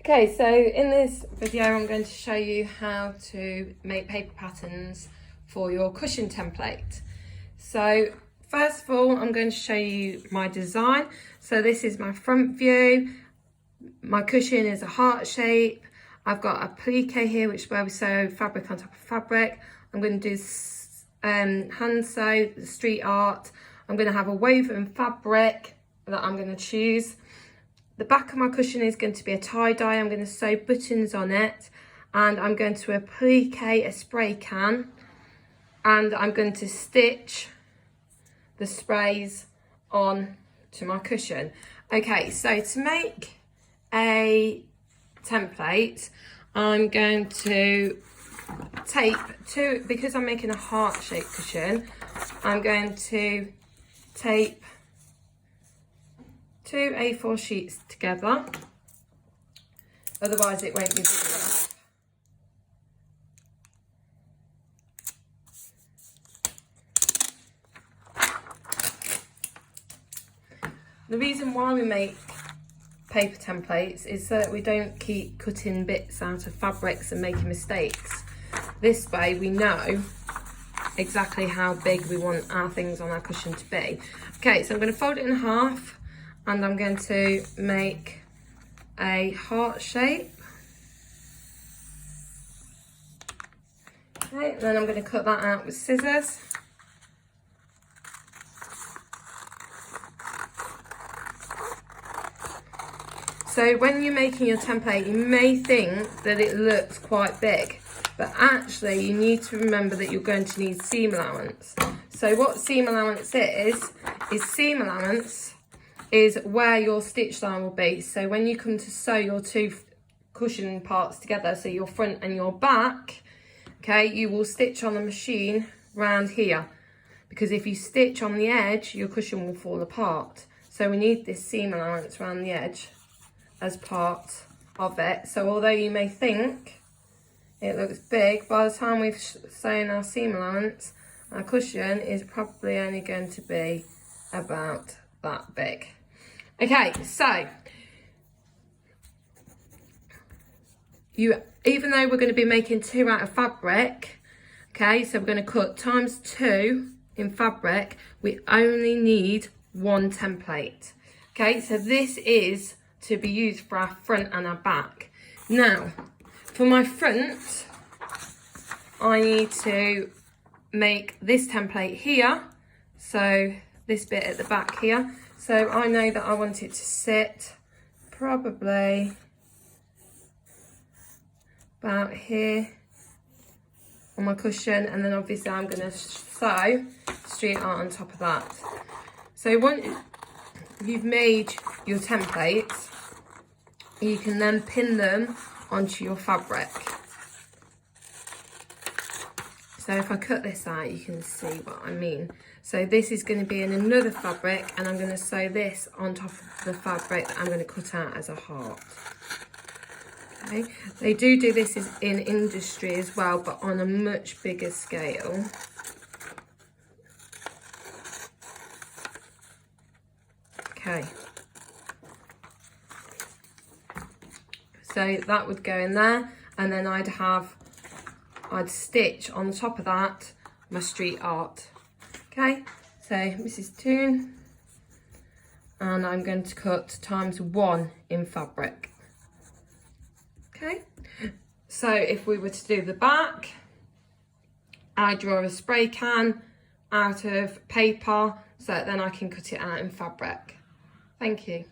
Okay, so in this video I'm going to show you how to make paper patterns for your cushion template. So first of all, I'm going to show you my design. So this is my front view. My cushion is a heart shape. I've got a plique here, which is where we sew fabric on top of fabric. I'm going to do hand sew, the street art. I'm going to have a woven fabric that I'm going to choose. The back of my cushion is going to be a tie-dye. I'm going to sew buttons on it, and I'm going to applique a spray can, and I'm going to stitch the sprays on to my cushion. Okay, so to make a template, I'm going to tape two, because I'm making a heart-shaped cushion, I'm going to tape 2 A4 sheets together, otherwise it won't be big enough. The reason why we make paper templates is so that we don't keep cutting bits out of fabrics and making mistakes. This way we know exactly how big we want our things on our cushion to be. Okay, so I'm going to fold it in half, and I'm going to make a heart shape. Okay, then I'm going to cut that out with scissors. So when you're making your template, you may think that it looks quite big, but actually you need to remember that you're going to need seam allowance. So what seam allowance is seam allowance is where your stitch line will be. So when you come to sew your two cushion parts together, so your front and your back, okay, you will stitch on the machine round here, because if you stitch on the edge, your cushion will fall apart. So we need this seam allowance around the edge as part of it. So although you may think it looks big, by the time we've sewn our seam allowance, our cushion is probably only going to be about that big. Okay, so even though we're going to be making 2 out of fabric, okay, so we're going to cut ×2 in fabric, we only need 1 template. Okay, so this is to be used for our front and our back. Now, for my front, I need to make this template here, so this bit at the back here. So I know that I want it to sit probably about here on my cushion, and then obviously I'm going to sew street art on top of that. So once you've made your templates, you can then pin them onto your fabric. So if I cut this out, you can see what I mean. So this is going to be in another fabric, and I'm going to sew this on top of the fabric that I'm going to cut out as a heart. Okay, they do this in industry as well, but on a much bigger scale. Okay. So that would go in there, and then I'd stitch on the top of that my street art. Okay, so Mrs. Toon, and I'm going to cut ×1 in fabric. Okay, so if we were to do the back, I draw a spray can out of paper so that then I can cut it out in fabric. Thank you.